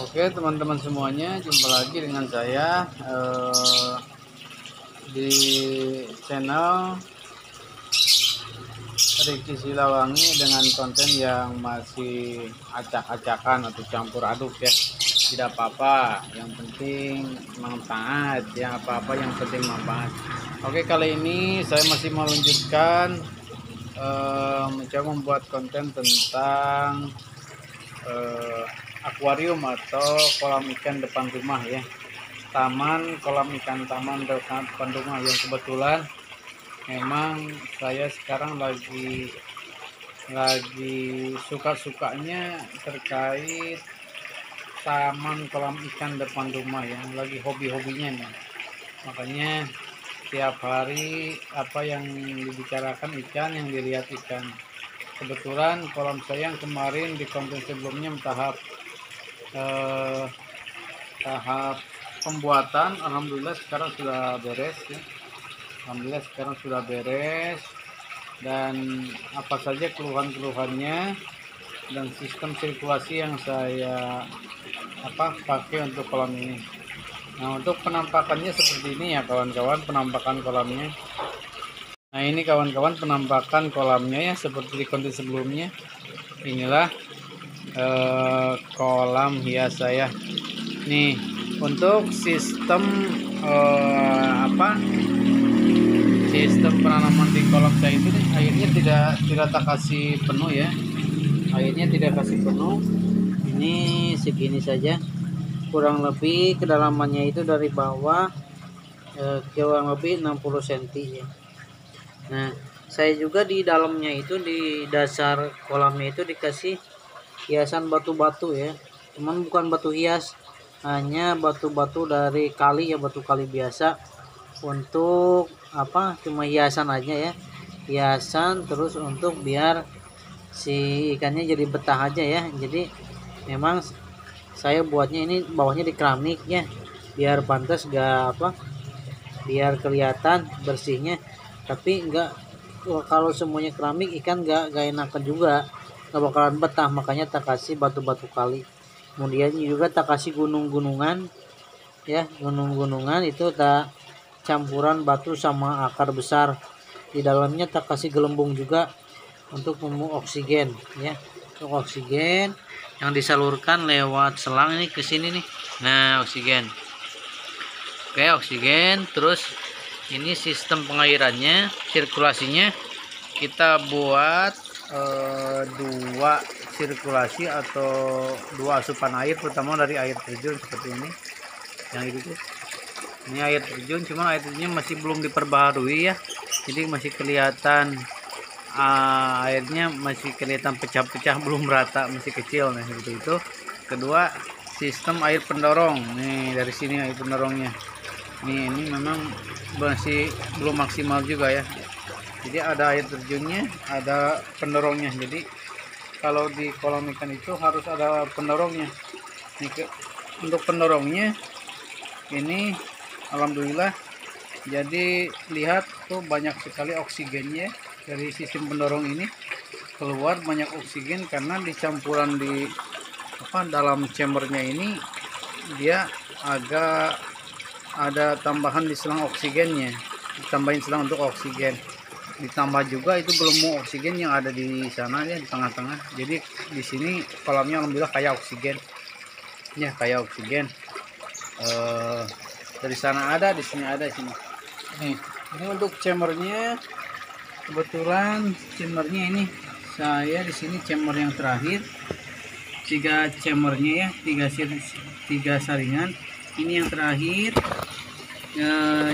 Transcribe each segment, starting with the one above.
Oke teman-teman semuanya, jumpa lagi dengan saya di channel Ricky Silawangi dengan konten yang masih acak-acakan atau campur aduk ya. Tidak apa-apa, yang penting manfaat ya, apa-apa yang penting manfaat. Oke, kali ini saya masih melanjutkan mencoba membuat konten tentang akuarium atau kolam ikan depan rumah ya, kolam ikan taman depan rumah, yang kebetulan memang saya sekarang lagi suka-sukanya terkait taman kolam ikan depan rumah ya, lagi hobi-hobinya nih. Makanya tiap hari apa yang dibicarakan ikan, yang dilihat ikan. Kebetulan kolam saya yang kemarin di konten sebelumnya tahap pembuatan, alhamdulillah sekarang sudah beres ya. Alhamdulillah sekarang sudah beres, dan apa saja keluhan-keluhannya dan sistem sirkulasi yang saya pakai untuk kolam ini. Nah, untuk penampakannya seperti ini ya kawan-kawan, penampakan kolamnya. Nah, ini kawan-kawan penampakan kolamnya ya, seperti di konten sebelumnya. Inilah kolam hias saya nih. Untuk sistem sistem penanaman di kolam saya itu nih, airnya tidak tak kasih penuh ya, airnya tidak kasih penuh. Ini segini saja, kurang lebih kedalamannya itu dari bawah kurang lebih 60 cm ya. Nah, saya juga di dalamnya itu, di dasar kolamnya itu dikasih hiasan batu-batu ya, cuman bukan batu hias, hanya batu-batu dari kali ya, batu kali biasa. Untuk cuma hiasan aja ya, hiasan, terus untuk biar si ikannya jadi betah aja ya. Jadi memang saya buatnya ini bawahnya di keramik ya, biar pantas biar kelihatan bersihnya. Tapi kalau semuanya keramik, ikan nggak enakan juga, nggak bakalan betah. Makanya tak kasih batu-batu kali. Kemudian juga tak kasih gunung-gunungan ya, gunung-gunungan itu tak campuran batu sama akar besar. Di dalamnya tak kasih gelembung juga untuk oksigen ya, untuk oksigen yang disalurkan lewat selang ini ke sini nih. Nah, oksigen. Oke, oksigen. Terus ini sistem pengairannya, sirkulasinya kita buat dua sirkulasi atau dua asupan air, terutama dari air terjun seperti ini. Yang itu tuh, ini air terjun, cuma air terjunnya masih belum diperbaharui ya, jadi masih kelihatan airnya masih kelihatan pecah-pecah, belum rata, masih kecil. Nah, seperti itu. Kedua, sistem air pendorong nih, dari sini air pendorongnya ini memang masih belum maksimal juga ya. Jadi ada air terjunnya, ada pendorongnya. Jadi kalau di kolam ikan itu harus ada pendorongnya. Untuk pendorongnya ini alhamdulillah, jadi lihat tuh banyak sekali oksigennya dari sistem pendorong ini, keluar banyak oksigen karena dicampuran di dalam chambernya ini, dia agak ada tambahan di selang oksigennya, ditambahin selang untuk oksigen. Ditambah juga itu gelembung oksigen yang ada di sana ya, di tengah-tengah. Jadi di sini kolamnya alhamdulillah kayak oksigen ya, kayak oksigen. Dari sana ada, di sini ada, sini. Ini untuk chambernya. Kebetulan chambernya ini saya di sini chamber yang terakhir, 3 chambernya ya, 3 saringan. Ini yang terakhir,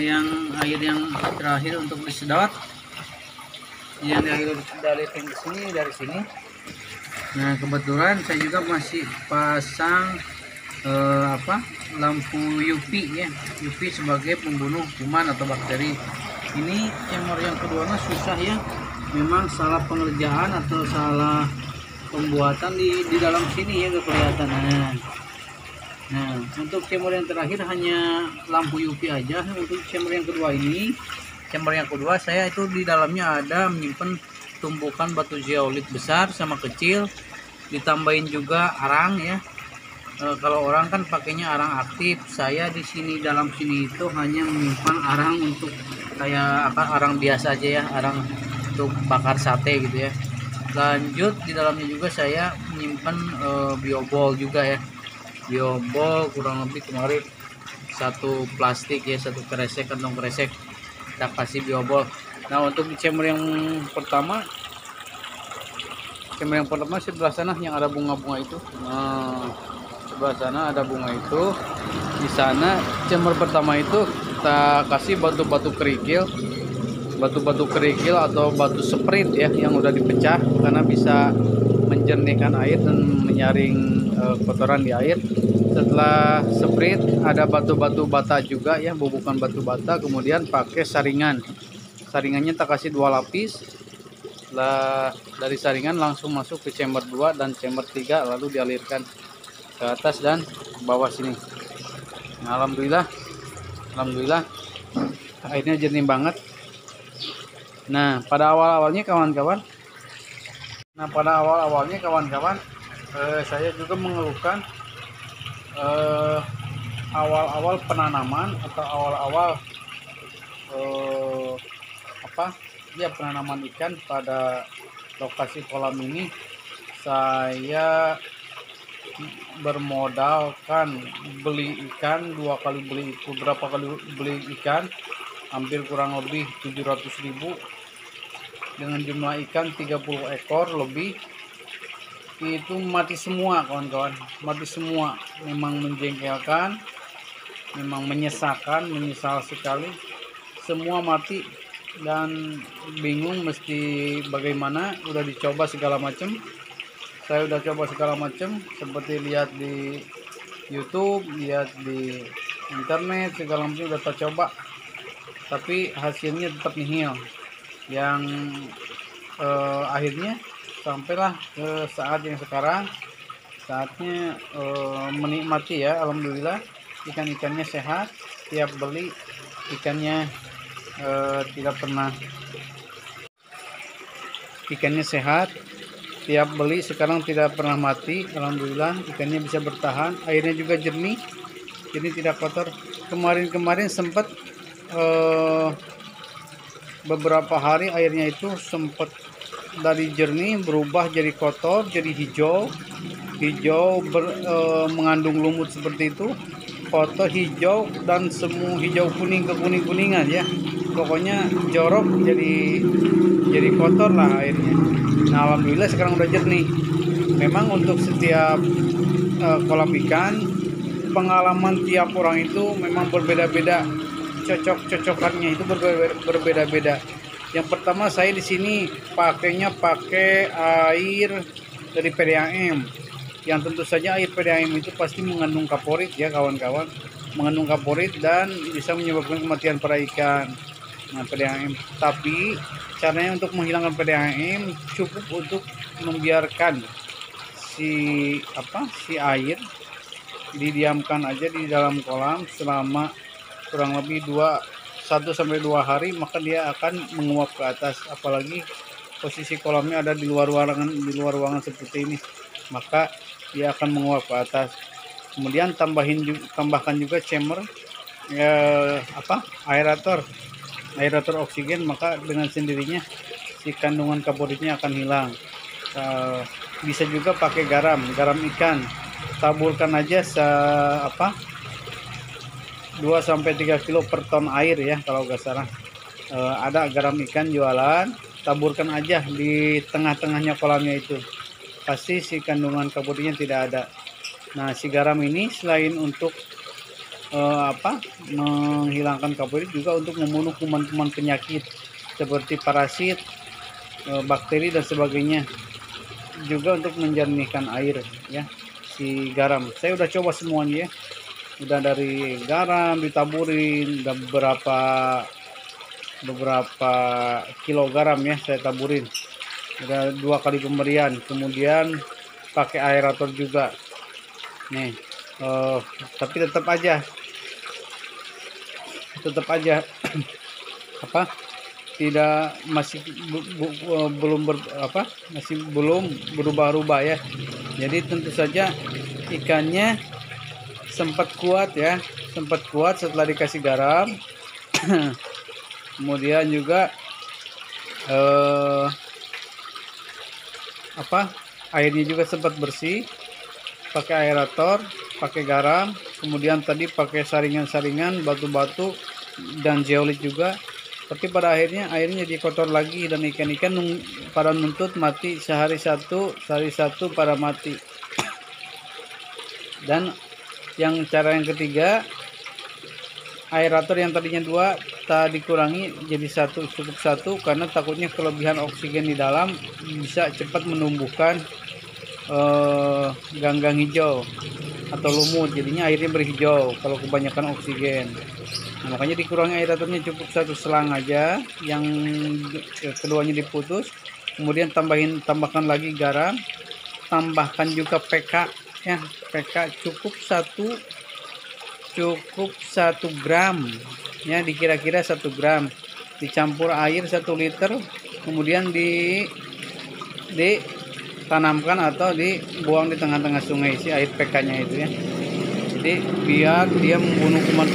yang air yang terakhir untuk disedot, yang dari sini, dari sini. Nah, kebetulan saya juga masih pasang lampu UV ya, UV sebagai pembunuh kuman atau bakteri. Ini chamber yang kedua susah ya, memang salah pengerjaan atau salah pembuatan di dalam sini ya, kelihatan. Nah, untuk chamber yang terakhir hanya lampu UV aja. Untuk chamber yang kedua ini, chamber yang kedua saya itu di dalamnya ada menyimpan tumpukan batu zeolit besar sama kecil, ditambahin juga arang ya. Kalau orang kan pakainya arang aktif, saya di sini dalam sini itu hanya menyimpan arang untuk kayak apa, arang biasa aja ya, arang untuk bakar sate gitu ya. Lanjut di dalamnya juga saya menyimpan biobol juga ya, biobol kurang lebih kemarin satu plastik ya, satu kresek, kantong kresek kita kasih biobol. Nah untuk di chamber yang pertama, sebelah sana yang ada bunga-bunga itu. Nah, sebelah sana ada bunga itu. Di sana chamber pertama itu kita kasih batu-batu kerikil atau batu sprit ya, yang udah dipecah karena bisa menjernihkan air dan menyaring kotoran di air. Setelah sprit ada batu-batu bata juga ya, bubukan batu bata, kemudian pakai saringannya kita kasih 2 lapis. Setelah dari saringan langsung masuk ke chamber 2 dan chamber 3, lalu dialirkan ke atas dan bawah sini. Nah, alhamdulillah airnya jernih banget. Nah pada awal-awalnya kawan-kawan, saya juga mengeluhkan awal-awal penanaman atau awal-awal penanaman ikan pada lokasi kolam ini. Saya bermodalkan beli ikan beberapa kali beli ikan, hampir kurang lebih 700.000 dengan jumlah ikan 30 ekor lebih. Itu mati semua kawan-kawan, mati semua. Memang menjengkelkan, memang menyesalkan, menyesal sekali, semua mati dan bingung mesti bagaimana. Udah dicoba segala macam, saya udah coba segala macam, seperti lihat di YouTube, lihat di internet, segala macam udah tercoba, tapi hasilnya tetap nihil. Yang akhirnya sampailah ke saat yang sekarang, saatnya menikmati ya. Alhamdulillah ikan-ikannya sehat, tiap beli ikannya tidak pernah, ikannya sehat, tiap beli sekarang tidak pernah mati. Alhamdulillah ikannya bisa bertahan, airnya juga jernih, jadi tidak kotor. Kemarin sempat beberapa hari airnya itu sempat dari jernih berubah jadi kotor, jadi hijau mengandung lumut seperti itu, kotor hijau dan semu hijau kuning ke kuningan ya, pokoknya jorok, jadi kotor lah airnya. Nah alhamdulillah sekarang udah jernih. Memang untuk setiap kolam ikan, pengalaman tiap orang itu memang berbeda-beda, cocokannya itu berbeda-beda. Yang pertama, saya di sini pakai air dari PDAM, yang tentu saja air PDAM itu pasti mengandung kaporit ya kawan-kawan, mengandung kaporit dan bisa menyebabkan kematian para ikan. Nah PDAM, tapi caranya untuk menghilangkan PDAM cukup untuk membiarkan si air didiamkan aja di dalam kolam selama kurang lebih 1 sampai 2 hari, maka dia akan menguap ke atas. Apalagi posisi kolamnya ada di luar ruangan seperti ini, maka dia akan menguap ke atas. Kemudian tambahkan juga chamber aerator oksigen, maka dengan sendirinya si kandungan kaporitnya akan hilang. Bisa juga pakai garam ikan, taburkan aja 2-3 kilo per ton air ya kalau nggak salah. Ada garam ikan jualan, taburkan aja di tengah-tengahnya kolamnya itu, pasti si kandungan kaporitnya tidak ada. Nah si garam ini selain untuk menghilangkan kaporit, juga untuk membunuh kuman-kuman penyakit seperti parasit, bakteri dan sebagainya, juga untuk menjernihkan air ya. Si garam saya udah coba semuanya ya, udah dari garam ditaburin, udah beberapa kilo garam ya saya taburin, udah 2 kali pemberian. Kemudian pakai aerator juga nih, tapi tetap aja tidak, masih belum berubah-ubah ya. Jadi tentu saja ikannya sempat kuat ya, sempat kuat setelah dikasih garam. Kemudian juga airnya juga sempat bersih, pakai aerator, pakai garam, kemudian tadi pakai saringan-saringan, batu-batu dan zeolit juga. Tapi pada akhirnya airnya jadi kotor lagi dan ikan-ikan pada nuntut mati, sehari satu pada mati. Dan cara yang ketiga, aerator yang tadinya 2 tak dikurangi jadi cukup 1 karena takutnya kelebihan oksigen di dalam bisa cepat menumbuhkan ganggang hijau atau lumut, jadinya airnya berhijau kalau kebanyakan oksigen. Nah, makanya dikurangi aeratornya, cukup 1 selang aja, yang keduanya diputus. Kemudian tambahkan lagi garam, tambahkan juga PK ya, PK cukup 1 gram ya, dikira-kira 1 gram, dicampur air 1 liter, kemudian ditanamkan atau dibuang di tengah-tengah sungai si air PK-nya itu ya. Jadi biar dia membunuh kuman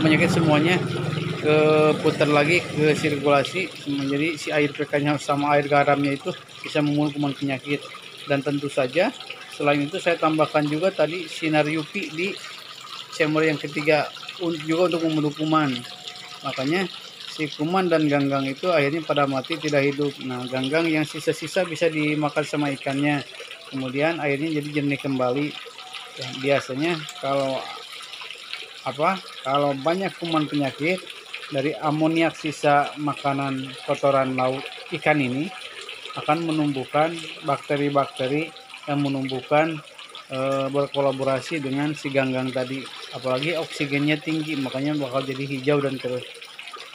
penyakit semuanya putar lagi ke sirkulasi, jadi si air PK-nya sama air garamnya itu bisa membunuh kuman penyakit. Dan tentu saja selain itu saya tambahkan juga tadi sinar UV di chamber yang ketiga juga untuk membunuh kuman. Makanya si kuman dan ganggang itu akhirnya pada mati, tidak hidup. Nah, ganggang yang sisa-sisa bisa dimakan sama ikannya, kemudian airnya jadi jernih kembali. Dan biasanya kalau banyak kuman penyakit dari amoniak sisa makanan kotoran laut ikan ini akan menumbuhkan bakteri-bakteri yang menumbuhkan berkolaborasi dengan si ganggang tadi, apalagi oksigennya tinggi, makanya bakal jadi hijau dan terus.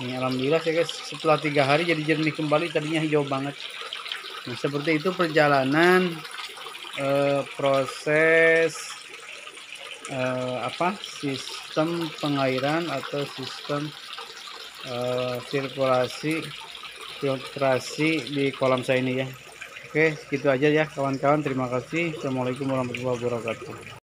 Ini alhamdulillah saya guys, setelah 3 hari jadi jernih kembali, tadinya hijau banget. Nah, seperti itu perjalanan proses sistem pengairan atau sistem sirkulasi filtrasi di kolam saya ini ya. Oke, segitu aja ya kawan-kawan, terima kasih. Assalamualaikum warahmatullahi wabarakatuh.